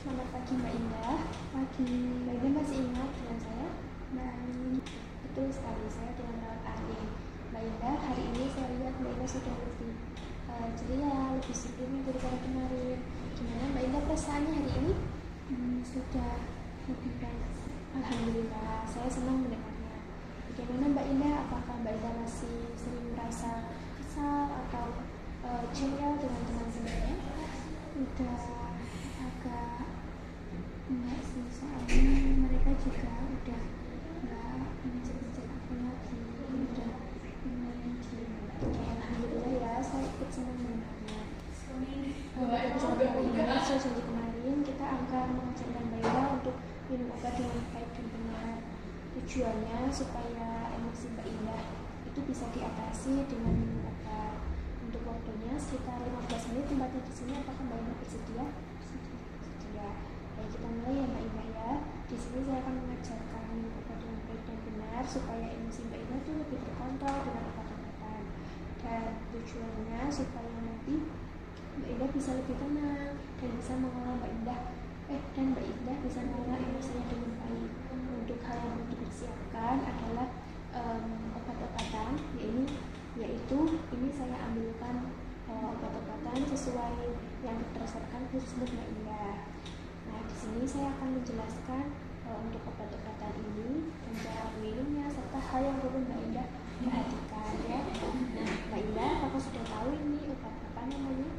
Selamat pagi Mbak Indah. Pagi. Mbak Indah masih ingat dengan saya? Baik. Betul sekali, saya dengan rawat Ari. Mbak Indah, hari ini saya lihat Mbak Indah sudah lebih ceria, lebih seger daripada kemarin. Gimana Mbak Indah perasaannya hari ini? Sudah lebih baik. Alhamdulillah, saya senang mendengarnya. Bagaimana Mbak Indah? Apakah Mbak Indah masih sering merasa kesal atau jengkel dengan teman-temannya? Udah agak enggak sih, soalnya mereka juga udah nggak ngejar-ngejar aku lagi, udah lumayan diem. Alhamdulillah ya, saya ikut senang mendengarnya. Sesuai janji kemarin, kita akan mengajarkan Mbak Indah untuk minum obat dengan baik dan benar. Tujuannya supaya emosi Mbak Indah itu bisa diatasi dengan minum obat. Untuk waktunya sekitar 15 menit tempatnya di sini. Apakah Mbak Indah bersedia? Bersedia. Baik, kita mulai ya Mbak Indah ya. Di sini saya akan mengajarkan minum obat dengan baik dan benar supaya emosi Mbak Indah itu lebih terkontrol dengan obat-obatan. Dan tujuannya supaya nanti Mbak Indah bisa lebih tenang dan bisa mengelola Mbak Indah bisa mengelola emosinya dengan baik. Untuk hal yang perlu dipersiapkan adalah obat-obatan, yaitu ini saya ambilkan obat-obatan sesuai yang berdasarkan khusus Mbak Indah. Nah, di sini saya akan menjelaskan untuk obat-obatan ini dan cara minumnya serta hal yang perlu Mbak Indah perhatikan ya. Nah, Mbak Indah, apakah sudah tahu ini obat apa namanya?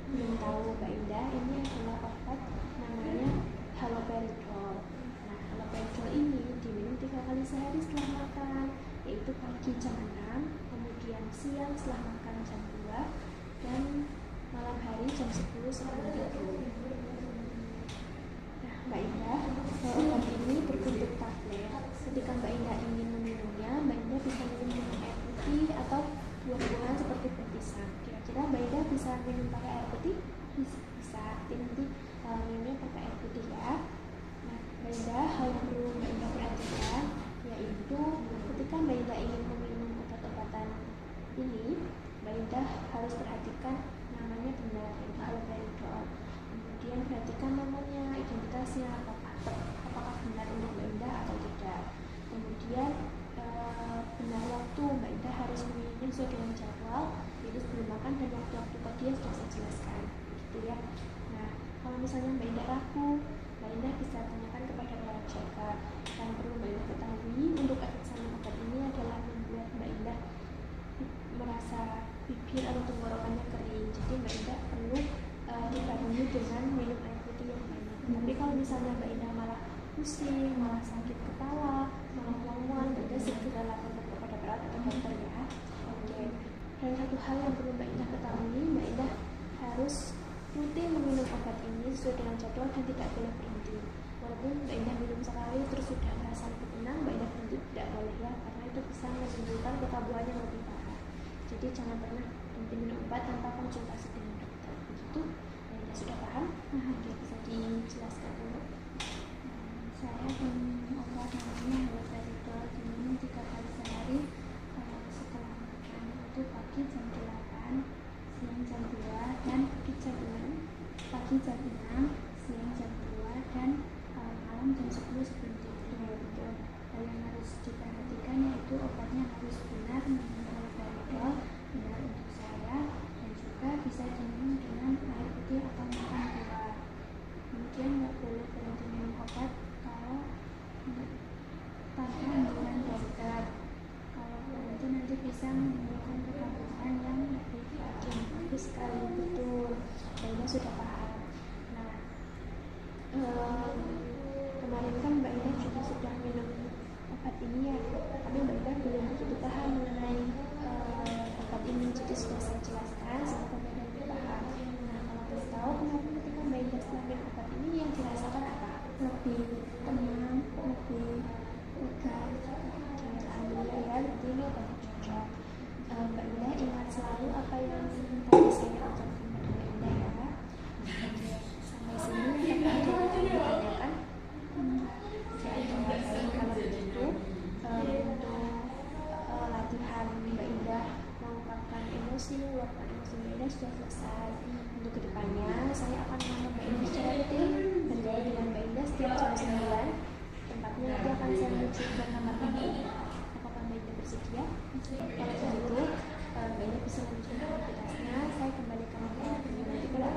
Belum tahu Mbak Indah, ini adalah obat namanya haloperidol. Nah, haloperidol ini diminum 3 kali sehari setelah makan, yaitu pagi jam 6, kemudian siang setelah makan jam 2, dan malam hari jam 10 sebelum tidur. Nah, Mbak Indah, obat ini berbentuk tablet. Ketika Mbak Indah ingin meminumnya, Mbak Indah bisa minum dengan air putih atau buah-buahan seperti buah pisang. Kira-kira Mbak Indah bisa minum pakai air putih? Bisa. Nanti minumnya pakai air putih ya. Nah, Mbak Indah, hal yang perlu Mbak Indah perhatikan yaitu ketika Mbak Indah ingin meminum obat-obatan ini, Mbak Indah harus perhatikan namanya benar, yaitu haloperidol. Kemudian perhatikan namanya, identitasnya, apakah benar untuk Mbak Indah atau tidak. Kemudian benar waktu, Mbak Indah harus meminumnya sesuai dengan jadwal, yaitu sebelum makan dan waktu-waktu pagi yang sudah saya jelaskan, gitu ya. Nah, kalau misalnya Mbak Indah ragu, Mbak Indah bisa tanyakan kepada para jaga. Yang perlu Mbak Indah ketahui, untuk efek samping obat ini adalah membuat Mbak Indah merasa bibir atau tenggorokannya kering. Jadi Mbak Indah perlu dibarengi dengan minum air putih yang banyak. Tapi kalau misalnya Mbak Indah malah pusing, malah sakit kepala, malah mual-mual, Mbak Indah segera lapor kepada perawat atau dokter ya. Oke. Dan satu hal yang perlu Mbak Indah ketahui, Mbak Indah harus rutin meminum obat ini sesuai dengan jadwal dan tidak boleh berhenti. Walaupun Mbak Indah minum sekali terus sudah merasa lebih tenang, Mbak Indah berhenti tidak boleh ya, karena itu bisa menimbulkan kekambuhan yang lebih parah. Jadi jangan pernah berhenti minum obat tanpa konsultasi dengan dokter. Begitu? Mbak Indah sudah paham? Oke, bisa dijelaskan dulu. Saya minum obat namanya haloperidol, diminum 3 kali sehari setelah makan, itu pagi jam 8, siang jam 2, dan pagi jam 6, siang jam 2, dan malam jam 10 sebelum tidur. Hal yang harus diperhatikan yaitu obatnya harus benar mengandung haloperidol, benar untuk saya, dan juga bisa diminum dengan air putih atau makan buah. Kemudian nggak boleh berhenti minum obat kalau tanpa anjuran dokter. Kalau berhenti nanti bisa menimbulkan kekambuhan yang lebih tajam. Bagus sekali, betul. Mbak sudah paham. Nah, kemarin kan Mbak Indah juga sudah minum obat ini ya, tapi Mbak Indah belum begitu paham mengenai obat ini, jadi sudah saya jelaskan semoga Mbak Indah lebih paham. Nah, kalau boleh tahu kenapa ketika Mbak Indah setelah minum obat ini yang dirasakan apa? Lebih tenang, lebih lega. Alhamdulillah ya, berarti ini obatnya cocok. Mbak Indah ingat selalu apa yang tadi saya ucapkan kepada Mbak Indah ya. Sampai sini apakah ada yang ditanyakan? Kalau begitu untuk latihan Mbak Indah mengungkapkan emosi, meluapkan emosi Mbak Indah Kalau begitu, Mbak Ida bisa lanjutkan aktivitasnya. Saya kembali ke nomor. Nanti kalau